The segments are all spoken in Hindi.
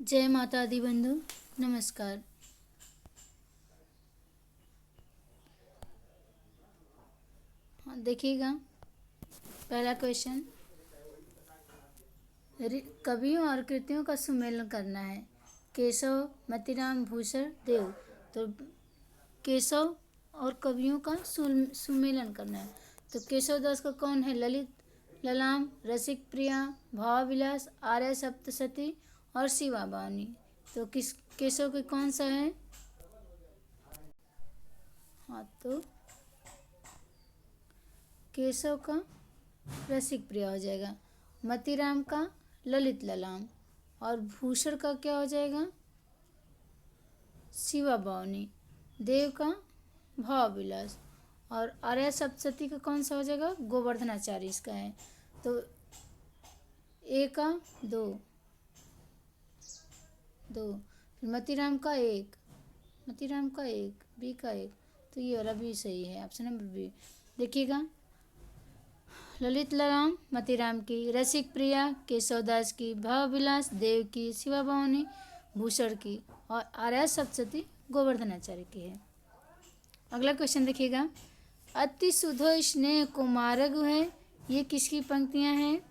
जय माता दी बंधु, नमस्कार। हाँ, देखिएगा पहला क्वेश्चन। कवियों और कृतियों का सुमेलन करना है। केशव, मतीराम, भूषण, देव। तो केशव और कवियों का सुमेलन करना है। तो केशव दास का कौन है? ललित ललाम, रसिक प्रिया, भावविलास, आर्य सप्तशती और शिवा बावनी। तो किस केशव के कौन सा है? हाँ, तो केशव का रसिक प्रिया हो जाएगा, मतीराम का ललित ललाम और भूषण का क्या हो जाएगा? शिवा बावनी। देव का भाव विलास और आर्य सप्तशती का कौन सा हो जाएगा? गोवर्धनाचार्य इसका है। तो ए का दो, फिर मतीराम का एक, बी का एक। तो ये वाला भी सही है, ऑप्शन नंबर बी। देखिएगा, ललित ललाम मतीराम की, रसिक प्रिया केशवदास की, भावविलास देव की, शिवा बावनी भूषण की और आर्य सप्तशती गोवर्धनाचार्य की है। अगला क्वेश्चन देखिएगा, अति सुधो स्नेह कुमारग है, ये किसकी पंक्तियां हैं?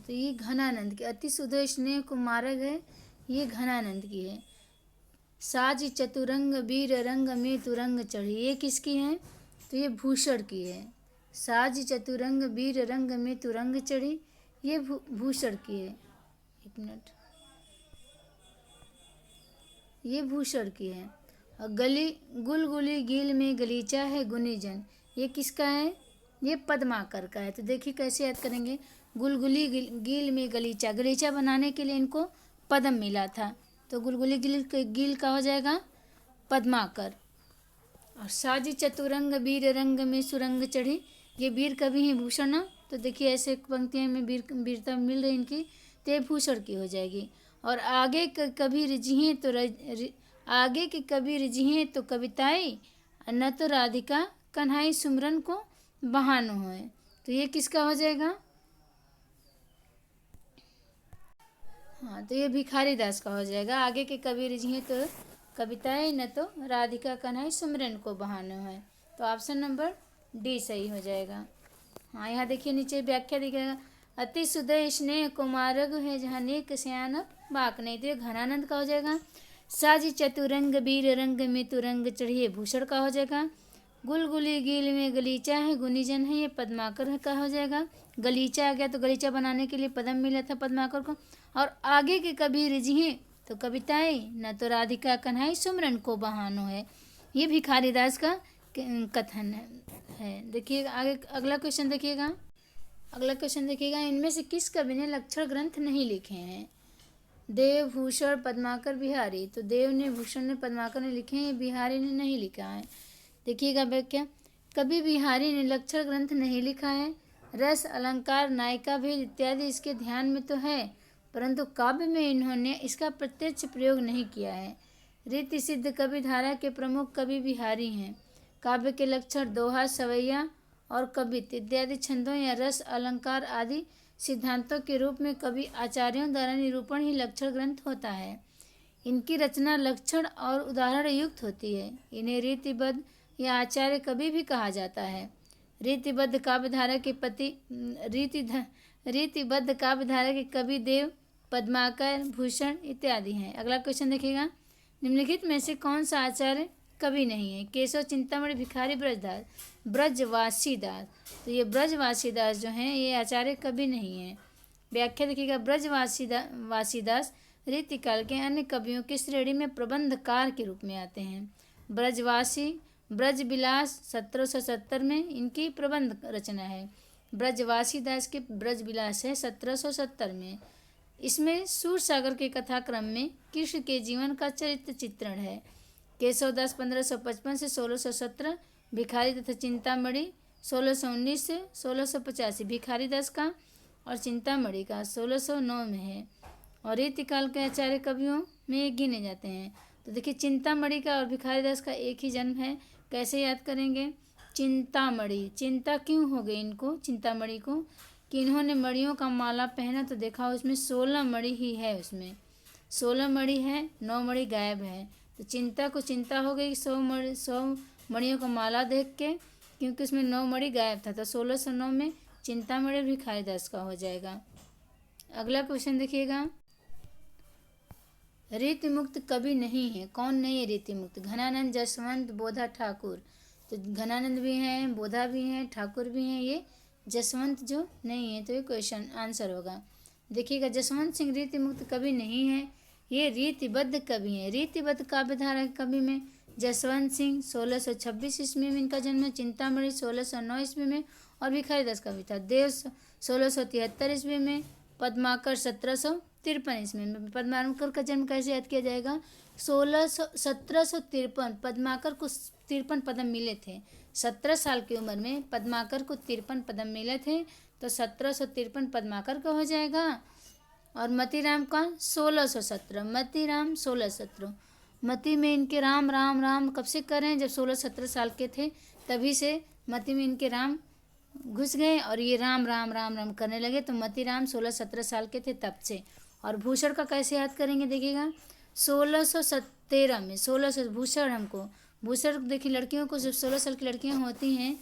तो ये घनानंद की। अति सुधो स्नेह कुमारग है, ये घनानंद की है। साज चतुरंग वीर रंग में तुरंग चढ़ी, ये किसकी है? तो ये भूषण की है। साज चतुरंग वीर रंग में तुरंग चढ़ी, ये भूषण की है। एक मिनट, ये भूषण की है। और गुलगुली गील में गलीचा है गुनीजन, ये किसका है? ये पद्माकर का है। तो देखिए कैसे याद करेंगे। गुलगुली गील में गलीचा, गलीचा बनाने के लिए इनको पद्म मिला था, तो गुलगुली गील का हो जाएगा पद्माकर। और साजी चतुरंग वीर रंग में सुरंग चढ़ी, ये वीर कवि हैं भूषण ना। तो देखिए ऐसे पंक्तियाँ में वीरता मिल रही इनकी, तो ये भूषण की हो जाएगी। और आगे कभी रिझिए तो आगे के कभी रिझिए तो कविताएं, न तो राधिका कन्हाई सुमरन को बहानो है। तो ये किसका हो जाएगा? हाँ, तो ये भिखारी दास का हो जाएगा। आगे के कवि रिझिए तो कविताएं, न तो राधिका कन्हाई सुमरन को बहानो है। तो ऑप्शन नंबर डी सही हो जाएगा। हाँ, यहाँ देखिए नीचे व्याख्या दिखेगा, अति सुदय स्नेह कुमारग है जहाँ नेक सयान बाक नहीं। तो ये घनानंद का हो जाएगा। साजी चतुरंग वीर रंग में तुरंग चढ़िए, भूषण का हो जाएगा। गुलगुली गील में गलीचा है गुनीजन है, ये पद्माकर का हो जाएगा। गलीचा आ गया, तो गलीचा बनाने के लिए पद्म मिला था पद्माकर को। और आगे के कभी रिझिए तो कविताएं, न तो राधिका कन्हाई सुमरन को बहानो है, ये भिखारी दास का कथन है। देखिए आगे अगला क्वेश्चन देखिएगा। इनमें से किस कवि ने लक्षण ग्रंथ नहीं लिखे हैं? देव, भूषण, पद्माकर, बिहारी। तो देव ने, भूषण ने, पद्माकर ने लिखे हैं, बिहारी ने नहीं लिखा है। देखिएगा व्याख्या, कवि बिहारी ने लक्षण ग्रंथ नहीं लिखा है। रस, अलंकार, नायिका भेद इत्यादि इसके ध्यान में तो है, परंतु काव्य में इन्होंने इसका प्रत्यक्ष प्रयोग नहीं किया है। रीति सिद्ध कवि धारा के प्रमुख कवि बिहारी हैं। काव्य के लक्षण दोहा, सवैया और कवित्व इत्यादि छंदों या रस, अलंकार आदि सिद्धांतों के रूप में कवि आचार्यों द्वारा निरूपण ही लक्षण ग्रंथ होता है। इनकी रचना लक्षण और उदाहरण युक्त होती है। इन्हें रीतिबद्ध या आचार्य कवि भी कहा जाता है। रीतिबद्ध काव्यधारा के रीतिबद्ध काव्यधारा के कवि देव, पद्माकर, भूषण इत्यादि हैं। अगला क्वेश्चन देखिएगा, निम्नलिखित में से कौन सा आचार्य कवि नहीं है? केशव, चिंतामणि, भिखारी, ब्रजवासी दास। तो ये ब्रजवासी दास जो हैं ये आचार्य कवि नहीं है। व्याख्या देखिएगा, ब्रजवासी दास रीतिकाल के अन्य कवियों की श्रेणी में प्रबंधकार के रूप में आते हैं। ब्रजवासी ब्रजविलास 1770 में इनकी प्रबंध रचना है। ब्रजवासी दास के ब्रजविलास है 1770 में। इसमें सूरसागर के कथाक्रम में कृष्ण के जीवन का चरित्र चित्रण है। केशवदास 1555 से 1617, भिखारी तथा चिंतामणि 1619 से 1685। भिखारी दास का और चिंतामणि का 1609 में है और रीतिकाल के आचार्य कवियों में गिने जाते हैं। तो देखिए चिंतामणि का और भिखारी दास का एक ही जन्म है। कैसे याद करेंगे? चिंतामणि, चिंता क्यों हो गई इनको चिंतामणि को? कि इन्होंने मणियों का माला पहना तो देखा उसमें 16 मणि ही है, उसमें 16 मणि है, 9 मणि गायब है। तो चिंता को चिंता हो गई 100 मणियों का माला देख के, क्योंकि उसमें 9 मणि गायब था। तो 1609 में चिंतामणि भिखारीदास का हो जाएगा। अगला क्वेश्चन देखिएगा, रीति मुक्त कवि नहीं है, कौन नहीं है रीति मुक्त? घनानंद, जसवंत, बोधा, ठाकुर। तो घनानंद भी हैं, बोधा भी हैं, ठाकुर भी हैं, ये जसवंत जो नहीं है। तो ये क्वेश्चन आंसर होगा। देखिएगा, जसवंत सिंह रीति मुक्त कवि नहीं है, ये रीतिबद्ध कवि हैं। रीतिबद्ध काव्यधारा के कवि में जसवंत सिंह 1626 ईस्वी में इनका जन्म है, चिंतामणि 1609 ईस्वी में, और भिखारीदास कवि था। देव 1673 ईस्वी में, पद्माकर 1753 ईस्वी में। पद्माकर का जन्म कैसे याद किया जाएगा? 1753 पद्माकर को 53 पदम मिले थे। 17 साल की उम्र में पद्माकर को 53 पदम मिले थे, तो 1753 पद्माकर का हो जाएगा। और मतीराम का 1617, मतीराम 1617। मती में इनके राम राम राम कब से कर रहे हैं? जब 16-17 साल के थे, तभी से मती में इनके राम घुस गए और ये राम राम राम राम करने लगे। तो मतीराम 16-17 साल के थे तब से। और भूषण का कैसे याद करेंगे? देखिएगा, 1617 में 1600 भूषण, हमको भूषण देखिए, लड़कियों को जब 16 साल की लड़कियां होती हैं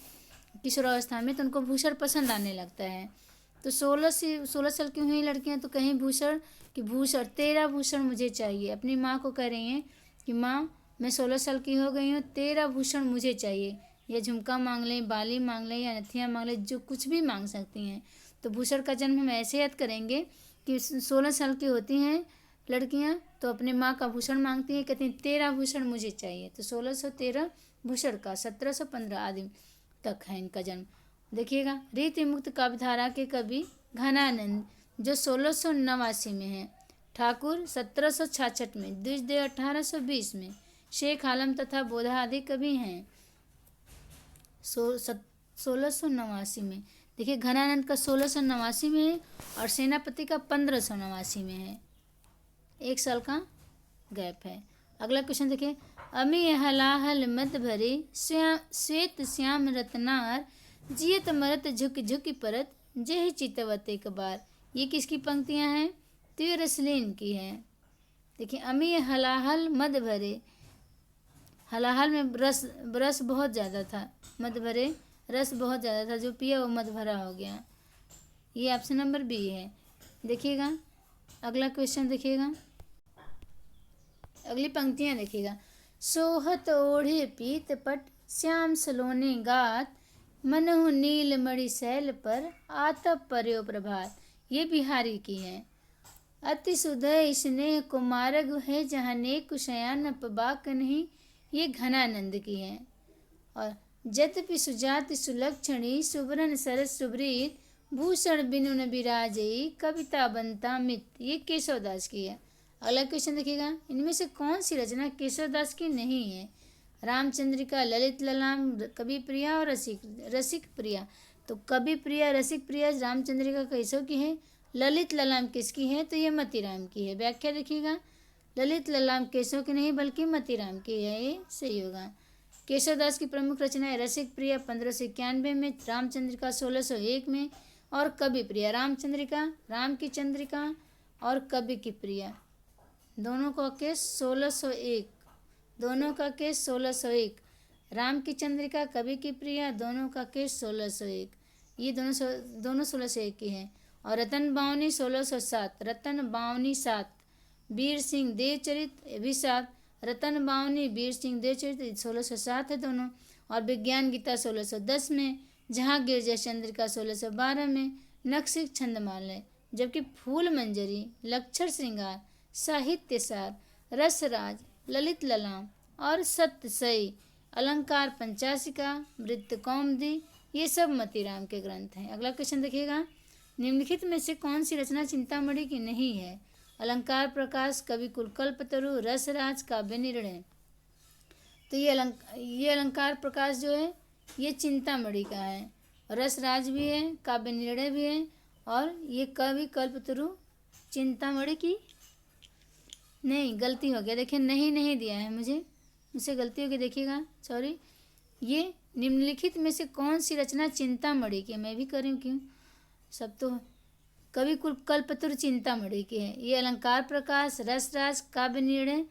किशोरावस्था में, तो उनको भूषण पसंद आने लगता है। तो 16 साल की हुई लड़कियां तो कहीं भूषण कि भूषण, तेरा भूषण मुझे चाहिए। अपनी माँ को कह रही हैं कि माँ, मैं 16 साल की हो गई हूँ, तेरा भूषण मुझे चाहिए। या झुमका मांग लें, बाली मांग लें, या नथियाँ मांग लें, जो कुछ भी मांग सकती हैं। तो भूषण का जन्म हम ऐसे याद करेंगे कि 16 साल की होती हैं लड़कियां, तो अपने माँ का भूषण मांगती हैं, कहती हैं तेरा भूषण मुझे चाहिए। तो 1613 भूषण का, 1715 आदि तक है इनका जन्म। देखिएगा, रीति मुक्त काव्यधारा के कवि घनानंद जो 1689 में है, ठाकुर 1766 में, द्विजदेव 1820 में, शेख आलम तथा बोधा आदि कवि हैं 1689 में। देखिए, घनानंद का 1689 में है और सेनापति का 1589 में है, 1 साल का गैप है। अगला क्वेश्चन देखिए, अमी हलाहल मत भरे श्वेत श्याम रत्नार, जियत मरत झुक झुक परत, जेहि चितवत एक बार। ये किसकी पंक्तियां हैं? तो ये रसलीन की है। देखिए, अमी हलाहल मद भरे, हलाहल में रस बहुत ज़्यादा था, मद भरे रस बहुत ज़्यादा था, जो पिया वो मद भरा हो गया। ये ऑप्शन नंबर बी है। देखिएगा, अगला क्वेश्चन देखिएगा, अगली पंक्तियाँ देखिएगा, सोहत ओढ़े पीत पट, श्याम सलोने गात, मनहु नील मणि शैल पर, आतप पर्यो प्रभात। ये बिहारी की है। अति सुदय स्नेह कुमारग है, जहाँ नेक शयान पबाक नहीं। ये घनानंद की है। और जतपि सुजाति सुलक्षणी, सुबरन सरस सुब्रीत, भूषण बिनु न बिराजई, कविता बनता मित। ये केशवदास की है। अगला क्वेश्चन देखिएगा, इनमें से कौन सी रचना केशवदास की नहीं है? रामचंद्रिका, ललित ललाम, कवि प्रिया और रसिक प्रिया। तो कवि प्रिया, रसिक प्रिया रामचंद्रिका कैसव की है, ललित ललाम किसकी है? तो ये मतीराम की है। व्याख्या देखिएगा, ललित ललाम केशव की नहीं बल्कि मतीराम की है, ये सही होगा। केशवदास की प्रमुख रचनाएं रसिक प्रिया 1591 में, रामचंद्रिका 1601 में, और कवि प्रिया रामचंद्रिका, राम की चंद्रिका और कवि की प्रिया, दोनों का केस 1601, दोनों का केस 1601। राम की चंद्रिका, कवि की प्रिया, दोनों का केस 1601। ये दोनों 1601 की है। और रतन बावनी 1607, रतन बावनी 7, वीर सिंह देवचरित भी 7, रतन बावनी वीर सिंह देवचरित 1607 है दोनों। और विज्ञान गीता 1610 में, जहांगीर जयचंद्रिका 1612 में, नक्सिक छंदमालय, जबकि फूल मंजरी, लक्षण श्रृंगार, साहित्य सार, रसराज, ललित ललाम और सत्यसई, अलंकार पंचाशिका, वृत्त कौमुदी, ये सब मतीराम के ग्रंथ हैं। अगला क्वेश्चन देखिएगा, निम्नलिखित में से कौन सी रचना चिंतामणि की नहीं है? अलंकार प्रकाश, कवि कुलकल्पतरु, रसराज, काव्य निर्णय। तो ये अलंकार प्रकाश जो है ये चिंतामणि का है, रसराज भी है, काव्य निर्णय भी है, और ये कवि कल्पतरु चिंतामणि की नहीं, गलती हो गया, देखिए नहीं दिया है मुझसे गलती हो गई, देखिएगा, सॉरी। ये निम्नलिखित में से कौन सी रचना चिंतामणि की, मैं भी कर रही हूँ क्यों, सब तो कवि कुल कल्पतरु चिंतामणि के हैं। ये अलंकार प्रकाश, रसराज, काव्य निर्णय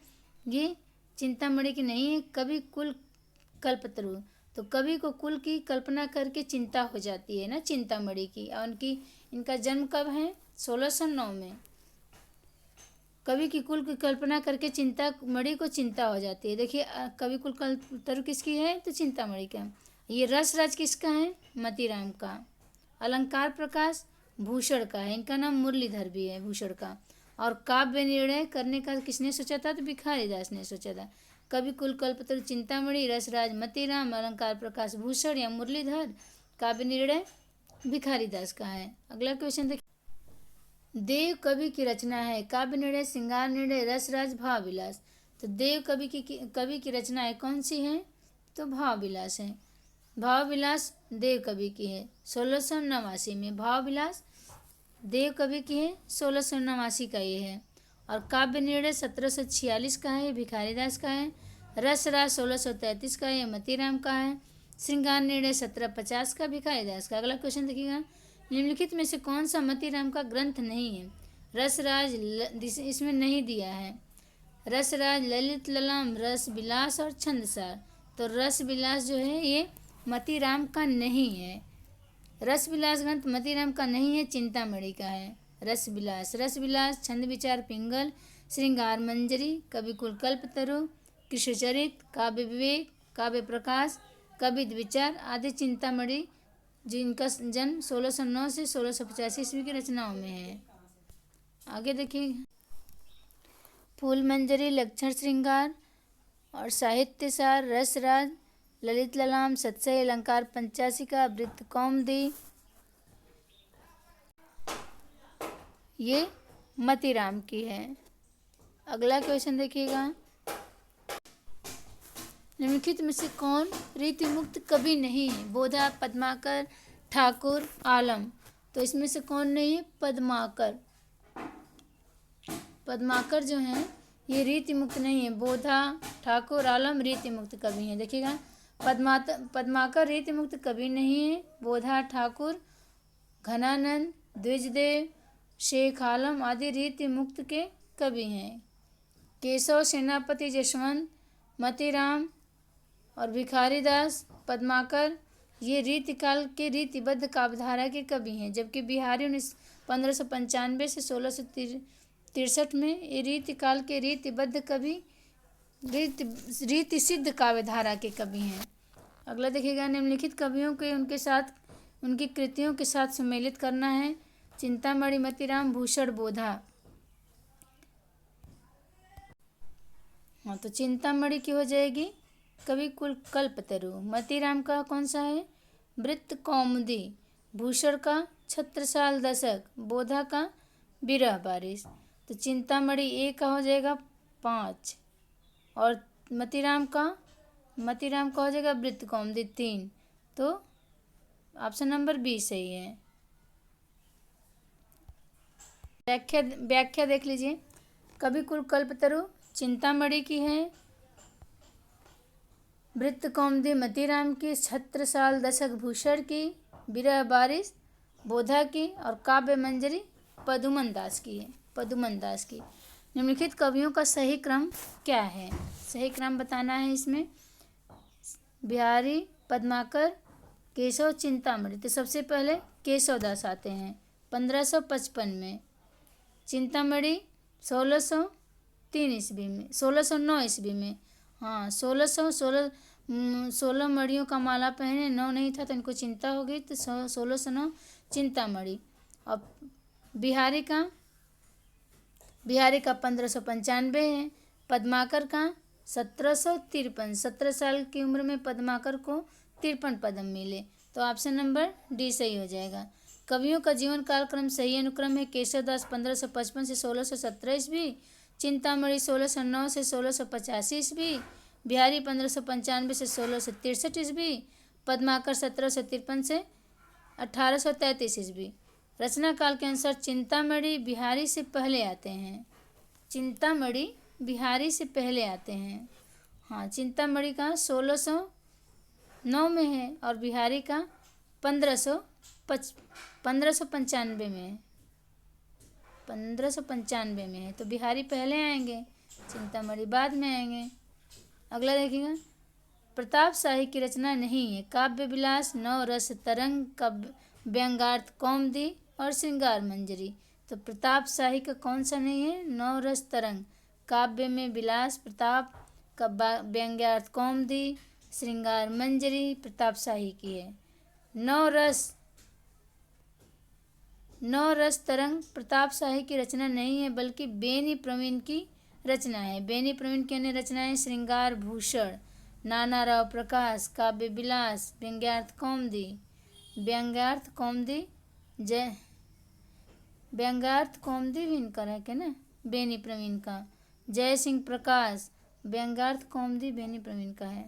ये चिंतामणि की नहीं है, कवि कुल कल्पतरु। तो कवि को कुल की कल्पना करके चिंता हो जाती है ना चिंतामणि की। और इनका जन्म कब है? 1609 में। कवि की कुल की कल्पना करके चिंतामणि को चिंता हो जाती है। देखिए कवि कुल कल्पतरु किसकी है? तो चिंतामणि का। ये रसराज किसका है? मतीराम का। अलंकार प्रकाश भूषण का है, इनका नाम मुरलीधर भी है भूषण का। और काव्य निर्णय करने का किसने सोचा था? तो भिखारीदास ने सोचा था। कवि कुल कल्पतरु चिंतामणि, रसराज मतीराम, अलंकार प्रकाश भूषण या मुरलीधर, काव्य निर्णय भिखारीदास का है। अगला क्वेश्चन देखिए, देव कवि की रचना है। काव्य निर्णय, श्रृंगार निर्णय, रसराज, भाव विलास। तो देव कवि की रचनाएं कौन सी हैं? तो भाव विलास है। भाव विलास देव कवि की है 1689 में। भाव विलास देव कवि की है 1689 का ये है। और काव्य निर्णय 1746 का है, भिखारीदास का है। रसराज 1633 का है, मतीराम का है। श्रृंगार निर्णय 1750 का, भिखारीदास का। अगला क्वेश्चन देखिएगा, निम्नलिखित में से कौन सा मतीराम का ग्रंथ नहीं है? रसराज इसमें नहीं दिया है। रसराज, ललित ललाम, रस विलास और छंदसार। तो रस विलास जो है ये मतीराम का नहीं है। रस विलास ग्रंथ मतीराम का नहीं है, चिंतामणि का है। रस विलास, छंद विचार पिंगल, श्रृंगार मंजरी, कवि कुल कल्पतरु, कृष्णचरित, काव्य विवेक, काव्य प्रकाश, कवि विचार आदि चिंतामणि जिनका जन्म 1609 से 1685 ईस्वी की रचनाओं में है। आगे देखिए, फूल मंजरी, लक्षण श्रृंगार और साहित्यसार, रसराज, ललित ललाम, सत्सई, अलंकार पंचाशिका, वृत्त कौमुदी ये मतीराम की है। अगला क्वेश्चन देखिएगा, निम्नलिखित में से कौन रीति मुक्त कवि नहीं है? बोधा, पद्माकर, ठाकुर, आलम। तो इसमें से कौन नहीं है? पद्माकर। पद्माकर जो हैं ये रीति मुक्त नहीं है। बोधा, ठाकुर, आलम रीति मुक्त कवि हैं। देखिएगा, पद्माकर रीति मुक्त कवि नहीं है। बोधा, ठाकुर, घनानंद, द्विजदेव, शेख आलम आदि रीति मुक्त के कवि हैं। केशव, सेनापति, जसवंत, मतीराम और भिखारीदास, पद्माकर ये रीतिकाल के रीतिबद्ध काव्यधारा के कवि हैं। जबकि बिहारी 1595 से 1663 में ये रीतिकाल के रीतिबद्ध कवि रीति सिद्ध काव्यधारा के कवि हैं। अगला देखिएगा, निम्नलिखित कवियों के उनके साथ उनकी कृतियों के साथ सम्मिलित करना है। चिंतामणि, मतीराम, भूषण, बोधा। हाँ, तो चिंतामणि की हो जाएगी कवि कुल कल्पतरु। मतीराम का कौन सा है? वृत्त कौमुदी। भूषण का छत्रसाल दशक। बोधा का विरह बारिश। तो चिंतामणि ए का हो जाएगा 5 और मतीराम का हो जाएगा वृत्त कौमुदी 3। तो ऑप्शन नंबर बी सही है। व्याख्या देख लीजिए, कवि कुल कल्पतरु चिंतामणि की है, वृत्त कौमुदी मतीराम की, छत्रसाल दशक भूषण की, विरह बारिश बोधा की और काव्य मंजरी पदुमन दास की है। पदुमन दास की। निम्नलिखित कवियों का सही क्रम क्या है? सही क्रम बताना है इसमें। बिहारी, पद्माकर, केशव, चिंतामणि। तो सबसे पहले केशव दास आते हैं 1555 में। चिंतामणि 1603 ईस्वी में, 1609 ईस्वी में। हाँ, 16 मणियों का माला पहने, 9 नहीं था तो इनको चिंता हो गई तो 1609 चिंतामणि। और बिहारी का 1595 है। पद्माकर का 1753। 17 साल की उम्र में पद्माकर को 53 पदम मिले। तो ऑप्शन नंबर डी सही हो जाएगा। कवियों का जीवन काल क्रम सही अनुक्रम है। केशवदास 1555 से 1617 ईस्वी, चिंतामणि 1609 से 1685 ईस्वी, बिहारी 1595 से 1663 ईस्वी, पद्माकर 1753 से 1833 ईस्वी। रचना काल के अनुसार चिंतामणि बिहारी से पहले आते हैं। चिंतामणि बिहारी से पहले आते हैं। हाँ, चिंतामणि का 1609 में है और बिहारी का 1555 1595 में है, 1595 में है, तो बिहारी पहले आएंगे, चिंतामणि बाद में आएंगे। अगला देखिएगा, प्रताप शाही की रचना नहीं है। काव्य विलास, नौ रस तरंग, व्यंगार्थ कौमुदी और श्रृंगार मंजरी। तो प्रताप शाही का कौन सा नहीं है? नौ रस तरंग। काव्य में विलास प्रताप का, व्यंग्यार्थ कौमुदी, श्रृंगार मंजरी प्रताप शाही की है। नौ रस तरंग प्रताप शाही की रचना नहीं है, बल्कि बेनी प्रवीण की रचना है। बेनी प्रवीण की अन्य रचनाएं श्रृंगार भूषण, नाना राव प्रकाश, काव्य विलास, व्यंग्यार्थ कौमुदी व्यंग्यार्थ कौमुदी भी इनका है क्या ना, बेनी प्रवीण का। जय सिंह प्रकाश, व्यंग्यार्थ कौमुदी बेनी प्रवीण का है।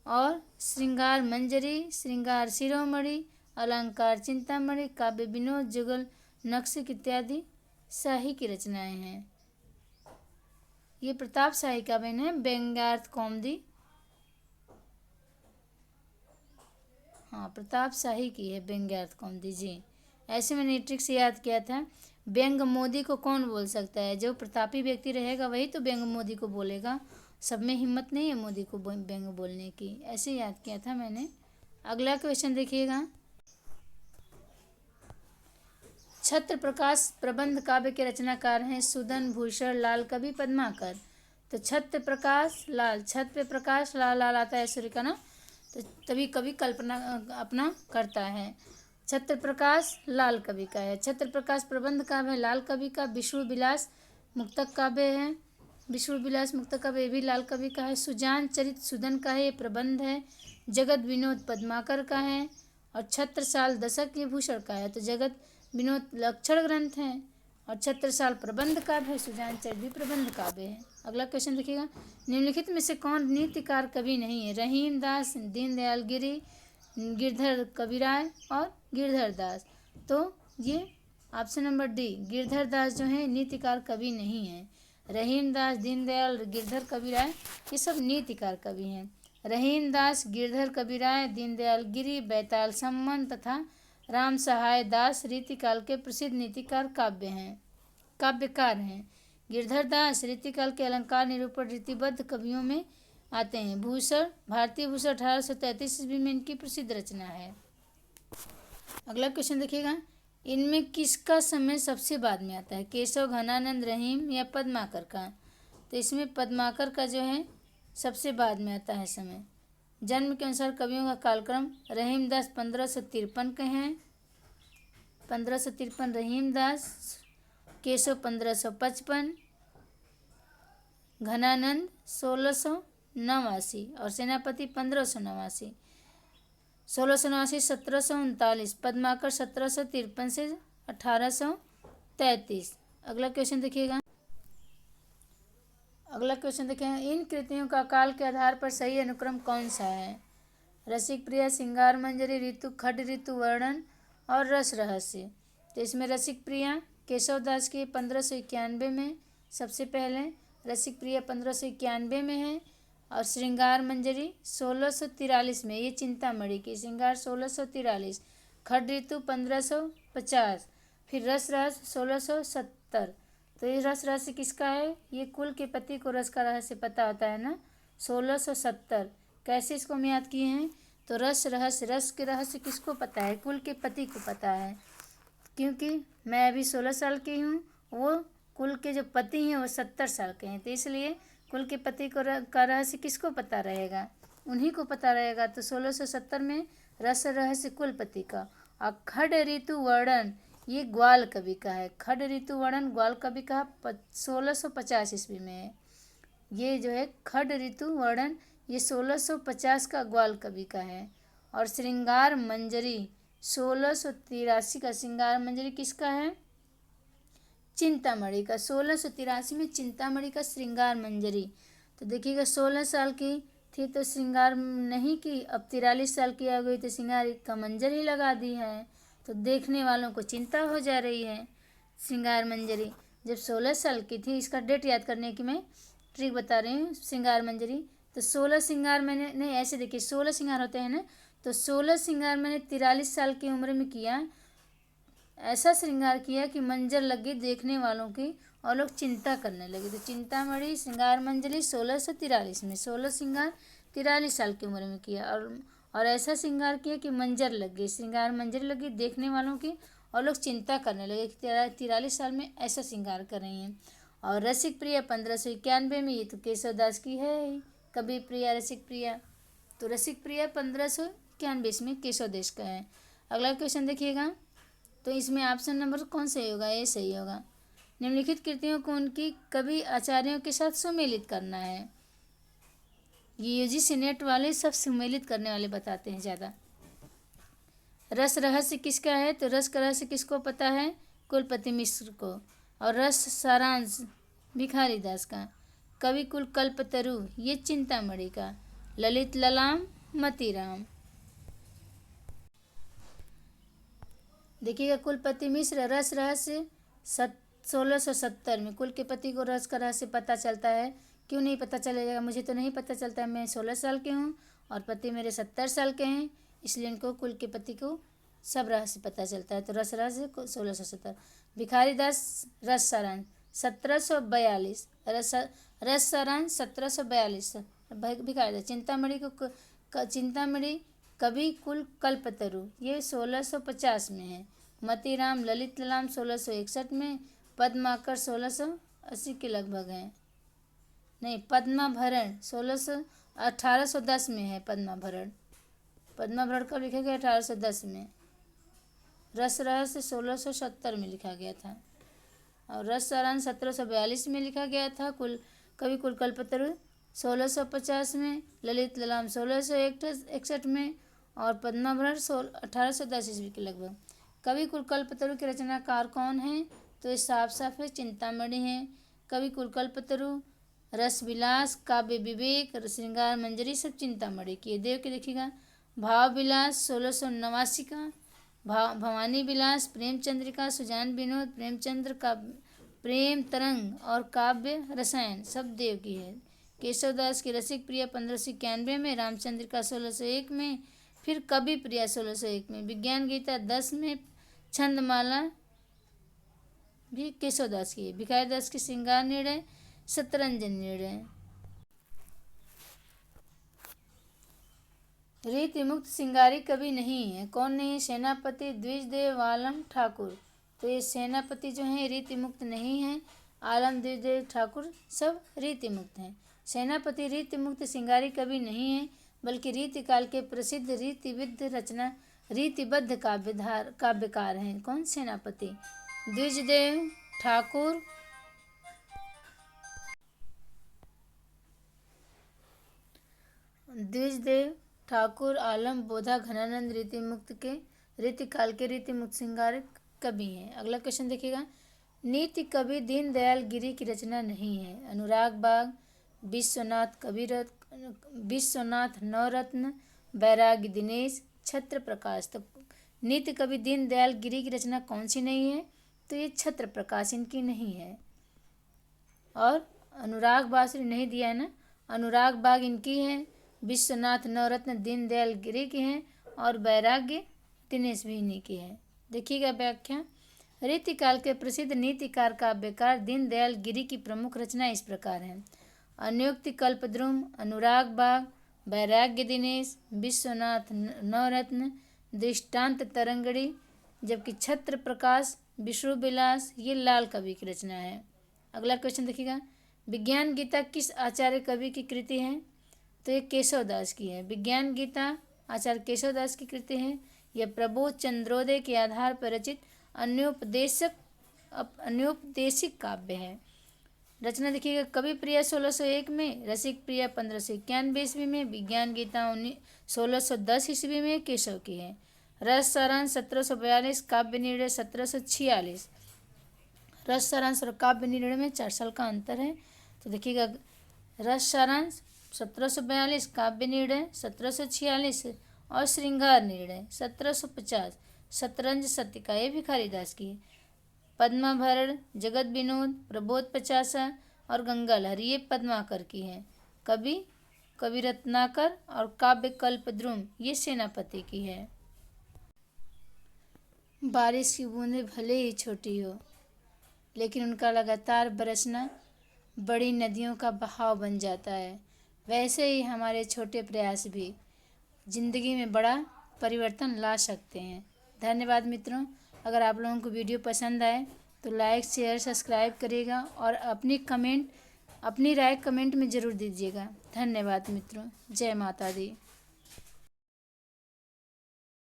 और श्रृंगार मंजरी, श्रृंगार शिरोमणि, अलंकार चिंतामणि, काव्य विनोद, जुगल नक्सिक इत्यादि शाही की रचनाएं हैं। ये प्रताप शाही का बहन है। व्यंग्यार्थ कौमुदी, हाँ प्रताप शाही की है व्यंग्यार्थ कौमुदी जी। ऐसे मैंने ट्रिक से याद किया था। व्यंग मोदी को कौन बोल सकता है? जो प्रतापी व्यक्ति रहेगा वही तो व्यंग मोदी को बोलेगा। सब में हिम्मत नहीं है मोदी को व्यंग बोलने की, ऐसे याद किया था मैंने। अगला क्वेश्चन देखिएगा, छत्र प्रकाश प्रबंध काव्य के रचनाकार हैं सुदन, भूषण, लाल कवि, पद्माकर। तो छत्र प्रकाश लाल लाल आता है सूर्य का ना, तो तभी कवि कल्पना अपना करता है। छत्र प्रकाश लाल कवि का है। छत्र प्रकाश प्रबंध काव्य है लाल कवि का। विष्णु विलास मुक्तक काव्य है, विष्णु विलास मुक्तक काव्य भी लाल कवि का है। सुजान चरित सुदन का है, ये प्रबंध है। जगत विनोद पद्माकर का है। और छत्रसाल दशक ये भूषण का है। तो जगत विनोद लक्षण ग्रंथ है और छत्रसाल प्रबंध काव्य है, सुजान चरित भी प्रबंध काव्य है। अगला क्वेश्चन देखिएगा, निम्नलिखित में से कौन नीतिकार कवि नहीं है? रहीम दास, दीनदयाल गिरी, गिरधर कविराय और गिरधर दास। तो ये ऑप्शन नंबर डी, गिरधर दास जो है नीतिकार कवि नहीं है। रहीम दास, दीनदयाल, गिरधर कविराय ये सब नीतिकार कवि हैं। रहीम दास, गिरधर कविराय, दीनदयाल गिरी, बैताल सम्मन तथा राम सहाय दास रीतिकाल के प्रसिद्ध नीतिकार काव्यकार हैं। गिरधर दास रीतिकाल के अलंकार निरूपण रीतिबद्ध कवियों में आते हैं। भूषण, भारतीय भूषण 1833 ईस्वी में इनकी प्रसिद्ध रचना है। अगला क्वेश्चन देखिएगा, इनमें किसका समय सबसे बाद में आता है? केशव, घनानंद, रहीम या पद्माकर का? तो इसमें पद्माकर का जो है सबसे बाद में आता है समय। जन्म के अनुसार कवियों का कालक्रम, रहीम दास 1553 के हैं, 1553 रहीम दास, केशव 1555, घनानंद 1689 और सेनापति 1589, 1689 1739, पद्माकर 1753 से 1833। अगला क्वेश्चन देखिएगा, इन कृतियों का काल के आधार पर सही अनुक्रम कौन सा है? रसिक प्रिया, श्रृंगार मंजरी, ऋतु खड ऋतु वर्णन और रस रहस्य। तो इसमें रसिक प्रिया केशव दास की 1591 में सबसे पहले, रसिक प्रिया 1591 में है और श्रृंगार मंजरी 1643 में, ये चिंतामणि की श्रृंगार 1643, खड ऋतु 1550, फिर रस रहस्य 1670। तो ये रस रहस्य किसका है? ये कुल के पति को रस का रहस्य पता होता है ना, 1670। कैसे इसको हम याद किए हैं? तो रस रहस्य, रस के रहस्य किसको पता है? कुल के पति को पता है। क्योंकि मैं अभी 16 साल की हूँ, वो कुल के जो पति हैं वो 70 साल के हैं, तो इसलिए कुल के पति को का रहस्य किसको पता रहेगा? उन्हीं को पता रहेगा। तो 1670 में रस रहस्य कुलपति का। और खड ऋतु वर्णन ये ग्वाल कवि का है। खड ऋतु वर्णन ग्वाल कवि का 1650 ईस्वी में है। ये जो है खड ऋतु वर्णन ये 1650 का ग्वाल कवि का है। और श्रृंगार मंजरी 1683 का, श्रृंगार मंजरी किसका है? चिंतामणि का। 1683 में चिंतामणि का श्रृंगार मंजरी। तो देखिएगा 16 साल की थी तो श्रृंगार नहीं की, अब 43 साल की आ गई तो श्रृंगार का मंजर ही लगा दी है, तो देखने वालों को चिंता हो जा रही है। श्रृंगार मंजरी जब 16 साल की थी, इसका डेट याद करने की मैं ट्रिक बता रही हूँ। श्रृंगार मंजरी तो 16 श्रृंगार मैंने नहीं, ऐसे देखिए 16 श्रृंगार होते हैं ना, तो 16 श्रृंगार मैंने 43 साल की उम्र में किया, ऐसा श्रृंगार किया कि मंजर लगी देखने वालों की और लोग चिंता करने लगे। तो चिंतामणि श्रृंगार मंजरी 1643 में 16 श्रृंगार 43 साल की उम्र में किया, और ऐसा श्रृंगार किया कि मंजर लग गई, श्रृंगार मंजर लगी देखने वालों की और लोग चिंता करने लगे कि 43 साल में ऐसा श्रृंगार कर रही हैं। और रसिक प्रिया 1591 में, ये तो केशव दास की है ही, कवि प्रिया रसिक प्रिया। तो रसिक प्रिया 1591 में केशव दास का है। अगला क्वेश्चन देखिएगा, तो इसमें ऑप्शन नंबर कौन सही होगा? ये सही होगा। निम्नलिखित कृतियों को उनकी कवि आचार्यों के साथ सुमेलित करना है। ये यूजीसी नेट वाले सब सुमेलित करने वाले बताते हैं ज़्यादा। रस रहस्य किसका है? तो रस का रहस्य किसको पता है? कुलपति मिश्र को। और रस सारांश भिखारी दास का। कवि कुल कल्पतरु ये चिंतामणि का। ललित ललाम मतीराम। देखिएगा, कुलपति मिश्र रस रहस्य 1670 में। कुल के पति को रस का रहस्य पता चलता है, क्यों नहीं पता चलेगा? मुझे तो नहीं पता चलता है, मैं 16 साल के हूँ और पति मेरे 70 साल के हैं, इसलिए इनको कुल के पति को सब रहस्य पता चलता है। तो रस रहस्य 1670। भिखारी दास रस सारांश 1742। रस सारांश 1742। भिखारी दास चिंतामणि कवि कुल कल्पतरु ये 1650 में है। मतीराम ललित ललाम 1661 में। पद्माकर 1680 के लगभग हैं। नहीं, पद्माभरण 1810 में है। पद्माभरण कब लिखा गया? 1810 में। रस रहस्य 1670 में लिखा गया था। और रस सारांश 1742 में लिखा गया था। कवि कुल कल्पतरु 1650 में। ललित ललाम 1661 में। और पद्माभरण 1810 ईस्वी के लगभग। कवि कुल कल्पतरु के रचनाकार कौन हैं? तो ये साफ साफ है, चिंतामणि हैं। कवि कुल कल्पतरु रस विलास, काव्य विवेक, श्रृंगार मंजरी सब चिंतामणि की। देव के देखिएगा, भाव विलास 1689 का। भवानी विलास, प्रेमचंद्रिका, सुजान विनोद, प्रेमचंद्र का प्रेम तरंग और काव्य रसायन सब देव की है। केशव दास की रसिक प्रिया 1591 में। रामचंद्रिका 1601 में। फिर कवि प्रिया 1601 में। विज्ञान गीता 10 में। छंदमाला भी केशव दास की है। भिखारी दास की श्रृंगार निर्णय, सतरंजन निर्णय। रीति मुक्त श्रृंगारी कवि नहीं है। कौन नहीं है? सेनापति द्विजदेव आलम ठाकुर। तो ये सेनापति जो हैं रीति मुक्त नहीं है। आलम द्विजदेव ठाकुर सब रीति मुक्त हैं। सेनापति रीति मुक्त श्रृंगारी कवि नहीं है, बल्कि रीति काल के प्रसिद्ध रीतिबद्ध काव्यकार हैं। कौन? सेनापति। द्विजदेव ठाकुर आलम बोधा घनानंद रीति काल के रीति मुक्त श्रृंगार कवि हैं। अगला क्वेश्चन देखिएगा, नीति कवि दीनदयाल गिरी की रचना नहीं है। अनुराग बाग, विश्वनाथ नवरत्न, बैरागी दिनेश, छत्र प्रकाश। तो नीति कवि दीनदयाल गिरी की रचना कौन सी नहीं है? तो ये छत्र प्रकाश इनकी नहीं है। और अनुराग बासुरी नहीं दिया है ना, अनुराग बाग इनकी है। विश्वनाथ नवरत्न दीनदयाल गिरी की हैं और बैराग्य दिनेश भी इन्हीं की है। देखिएगा व्याख्या, रीतिकाल के प्रसिद्ध नीतिकार काव्यकार दीनदयाल गिरी की प्रमुख रचना इस प्रकार है। अन्योक्ति कल्पद्रुम, अनुराग बाग, बैराग्य दिनेश, विश्वनाथ नवरत्न, दृष्टांत तरंगड़ी, जबकि छत्र प्रकाश, विष्णु विलास ये लाल कवि की रचना है। अगला क्वेश्चन देखिएगा, विज्ञान गीता किस आचार्य कवि की कृति है? तो ये केशव दास की है। विज्ञान गीता आचार्य केशव दास की कृति है। यह प्रबोध चंद्रोदय के आधार पर रचित अन्योपदेशिक काव्य है। रचना देखिएगा, कवि प्रिया 1601 में, रसिक प्रिया 1591 ईस्वी में, विज्ञान गीता 1610 ईस्वी में केशव की है। रस सारांश 1742, काव्य निर्णय 1746। रस सारांश और काव्य निर्णय में 4 साल का अंतर है। तो देखिएगा, रस सारांश 1742, काव्य निर्णय 1746 और श्रृंगार निर्णय 1750। शतरंज सत्य का, ये भिखारी दास की है। पद्माभरण, जगत विनोद, प्रबोध 50 और गंगा लहरी ये पद्माकर की हैं। कवि कवि रत्नाकर और काव्य कल्पद्रुम ये सेनापति की है। बारिश की बूंदें भले ही छोटी हो, लेकिन उनका लगातार बरसना बड़ी नदियों का बहाव बन जाता है। वैसे ही हमारे छोटे प्रयास भी जिंदगी में बड़ा परिवर्तन ला सकते हैं। धन्यवाद मित्रों। अगर आप लोगों को वीडियो पसंद आए तो लाइक शेयर सब्सक्राइब करिएगा और अपनी राय कमेंट में ज़रूर दीजिएगा। धन्यवाद मित्रों। जय माता दी।